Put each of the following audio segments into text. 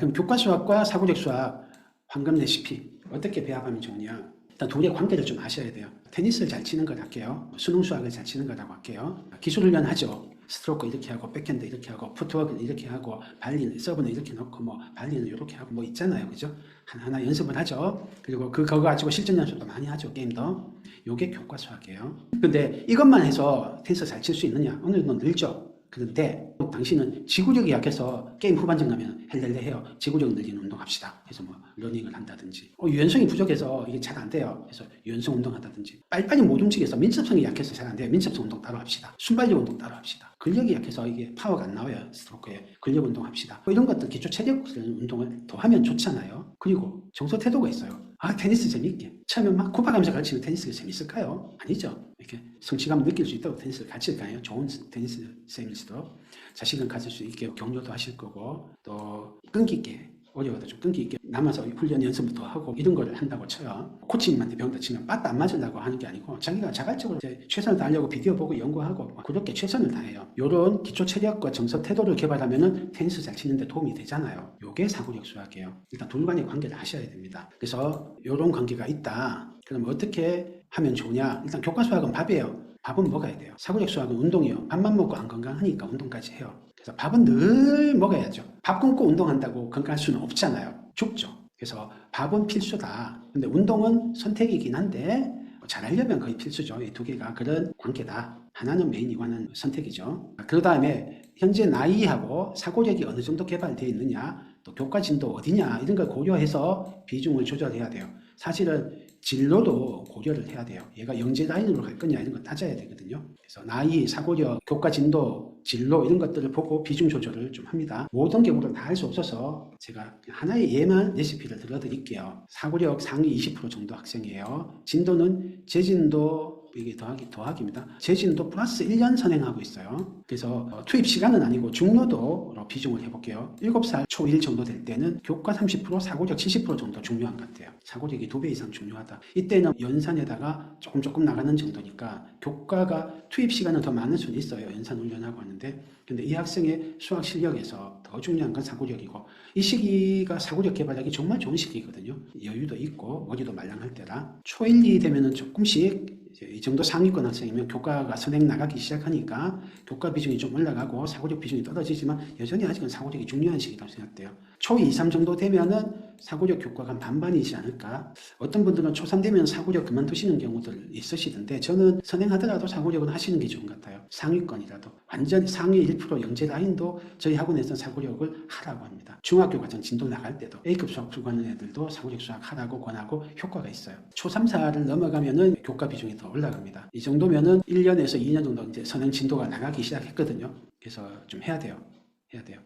그럼 교과수학과 사고력 수학 황금 레시피 어떻게 배합하면 좋으냐? 일단 둘의 관계를 좀 아셔야 돼요. 테니스를 잘 치는 것 할게요. 수능 수학을 잘 치는 거라고 할게요. 기술 훈련 하죠. 스트로크 이렇게 하고 백핸드 이렇게 하고 푸트워크는 이렇게 하고 발리는 서브는 이렇게 넣고 뭐 발리는 이렇게 하고 뭐 있잖아요. 그죠? 하나하나 연습을 하죠. 그리고 그거 가지고 실전 연습도 많이 하죠. 게임도. 요게 교과 수학이에요. 근데 이것만 해서 테니스 잘 칠 수 있느냐? 어느 정도 늘죠. 그런데 당신은 지구력이 약해서 게임 후반전 가면 헬렐레 해요. 지구력 늘리는 운동 합시다. 그래서 뭐 러닝을 한다든지 유연성이 부족해서 이게 잘 안 돼요. 그래서 유연성 운동 한다든지 빨리빨리 못 움직여서 민첩성이 약해서 잘 안 돼요. 민첩성 운동 따로 합시다. 순발력 운동 따로 합시다. 근력이 약해서 이게 파워가 안 나와요. 스트로크에 근력 운동 합시다. 뭐 이런 것들 기초 체력 운동을 더 하면 좋잖아요. 그리고 정서 태도가 있어요. 아 테니스 재밌게 처음에 막 구박하면서 가르치면 테니스가 재밌을까요? 아니죠. 이렇게 성취감을 느낄 수 있도록 테니스를 가르칠까요? 좋은 테니스 쌤일수록 자신감 가질 수 있게 격려도 하실 거고 또 끈기 있게 어려워도 좀 끈기 있게 남아서 훈련 연습부터 하고 이런 거를 한다고 쳐요. 코치님한테 배운다 치면 빠따 안 맞으려고 하는 게 아니고 자기가 자발적으로 이제 최선을 다하려고 비디오 보고 연구하고 그렇게 최선을 다해요. 이런 기초 체력과 정서 태도를 개발하면은 테니스 잘 치는데 도움이 되잖아요. 요게 사고력 수학이에요. 일단 둘 간의 관계를 하셔야 됩니다. 그래서 이런 관계가 있다. 그럼 어떻게 하면 좋냐? 일단 교과 수학은 밥이에요. 밥은 먹어야 돼요. 사고력 수학은 운동이요. 밥만 먹고 안 건강하니까 운동까지 해요. 그래서 밥은 늘 먹어야죠. 밥 끊고 운동한다고 건강할 수는 없잖아요. 죽죠. 그래서 밥은 필수다. 근데 운동은 선택이긴 한데 잘하려면 거의 필수죠. 이 두 개가 그런 관계다. 하나는 메인이고 하나는 선택이죠. 그 다음에 현재 나이하고 사고력이 어느 정도 개발되어 있느냐, 또 교과 진도 어디냐 이런 걸 고려해서 비중을 조절해야 돼요. 사실은 진로도 고려를 해야 돼요. 얘가 영재 라인으로 갈 거냐 이런 거 따져야 되거든요. 그래서 나이, 사고력, 교과 진도, 진로 이런 것들을 보고 비중 조절을 좀 합니다. 모든 경우를 다 할 수 없어서 제가 하나의 예만 레시피를 들어드릴게요. 사고력 상위 20% 정도 학생이에요. 진도는 재진도 이게 더하기입니다. 재진도 플러스 1년 선행하고 있어요. 그래서 투입 시간은 아니고 중로도로 비중을 해볼게요. 7살 초1 정도 될 때는 교과 30%, 사고력 70% 정도 중요한 것 같아요. 사고력이 2배 이상 중요하다. 이때는 연산에다가 조금 나가는 정도니까 교과가 투입 시간은 더 많을 수는 있어요. 연산 훈련하고 하는데. 근데 이 학생의 수학 실력에서 더 중요한 건 사고력이고 이 시기가 사고력 개발하기 정말 좋은 시기거든요. 여유도 있고 머리도 말랑할 때라 초1, 2 되면은 조금씩 이 정도 상위권 학생이면 교과가 선행 나가기 시작하니까 교과 비중이 좀 올라가고 사고력 비중이 떨어지지만 여전히 아직은 사고력이 중요한 시기라고 생각돼요. 초2, 3 정도 되면은 사고력 교과가 한 반반이지 않을까. 어떤 분들은 초3 되면 사고력 그만두시는 경우들 있으시던데 저는 선행하더라도 사고력은 하시는 게 좋은 것 같아요. 상위권이라도. 완전히 상위 1% 영재 라인도 저희 학원에서는 사고력을 하라고 합니다. 중학교 과정 진도 나갈 때도 A급 수학 불가능 애들도 사고력 수학 하라고 권하고 효과가 있어요. 초3, 4를 넘어가면은 교과 비중이 더 올라갑니다. 이 정도면은 1년에서 2년 정도 이제 선행 진도가 나가기 시작했거든요. 그래서 좀 해야 돼요.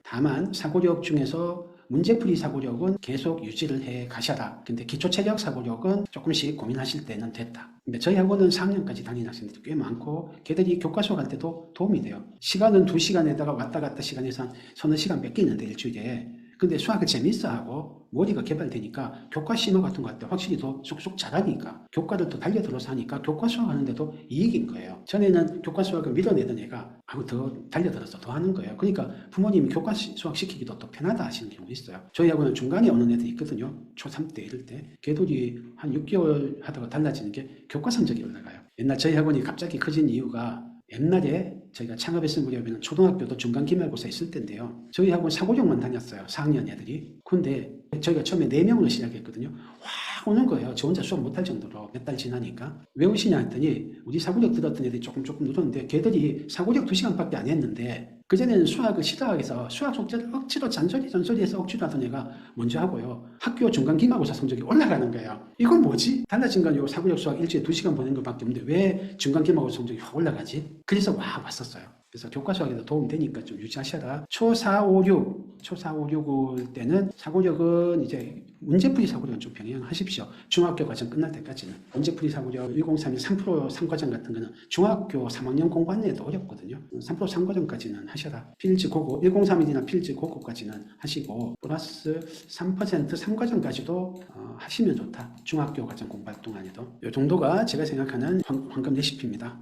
다만 사고력 중에서 문제풀이 사고력은 계속 유지를 해 가셔라. 근데 기초체력 사고력은 조금씩 고민하실 때는 됐다. 근데 저희 학원은 4학년까지 다니는 학생들이 꽤 많고 걔들이 교과 수업할 때도 도움이 돼요. 시간은 2시간에다가 왔다 갔다 시간에서 한 서너 시간 뺏기는데 일주일에. 근데 수학을 재밌어하고 머리가 개발되니까 교과 심화 같은 거 할 때 확실히 더 쑥쑥 잘하니까 교과를 더 달려들어서 하니까 교과 수학 하는데도 이익인 거예요. 전에는 교과 수학을 밀어내던 애가 더 달려들어서 더 하는 거예요. 그러니까 부모님이 교과 수학 시키기도 더 편하다 하시는 경우 있어요. 저희 학원은 중간에 오는 애들 있거든요. 초3 때 이럴 때 걔들이 한 6개월 하다가 달라지는 게 교과 성적이 올라가요. 옛날 저희 학원이 갑자기 커진 이유가 옛날에 저희가 창업했을 무렵에는 초등학교도 중간 기말고사 있을 때인데요. 저희 학원 사고력만 다녔어요. 4학년 애들이. 근데 저희가 처음에 4명으로 시작했거든요. 확 오는 거예요. 저 혼자 수업 못할 정도로 몇 달 지나니까. 왜 오시냐 했더니 우리 사고력 들었던 애들이 조금 늘었는데 걔들이 사고력 2시간밖에 안 했는데 그전에는 수학을 싫어해서 수학 숙제를 억지로 잔소리해서 억지로 하던 애가 먼저 하고요. 학교 중간 기말고사 성적이 올라가는 거예요. 이건 뭐지? 달라진 건 요 사고력 수학 일주일에 2시간 보낸 것밖에 없는데 왜 중간 기말고사 성적이 확 올라가지? 그래서 왔었어요. 그래서 교과 수학에도 도움 되니까 좀 유지하셔라. 초4, 5, 6일 때는 사고력은 이제 문제풀이 사고력은 좀 병행하십시오. 중학교 과정 끝날 때까지는. 문제풀이 사고력 1031 3% 3과정 같은 거는 중학교 3학년 공부하는 애도 어렵거든요. 3% 3과정까지는 하셔라. 필지 고급, 103일이나 필지 고급까지는 하시고 플러스 3% 3과정까지도 하시면 좋다. 중학교 과정 공부할 동안에도. 이 정도가 제가 생각하는 황금 레시피입니다.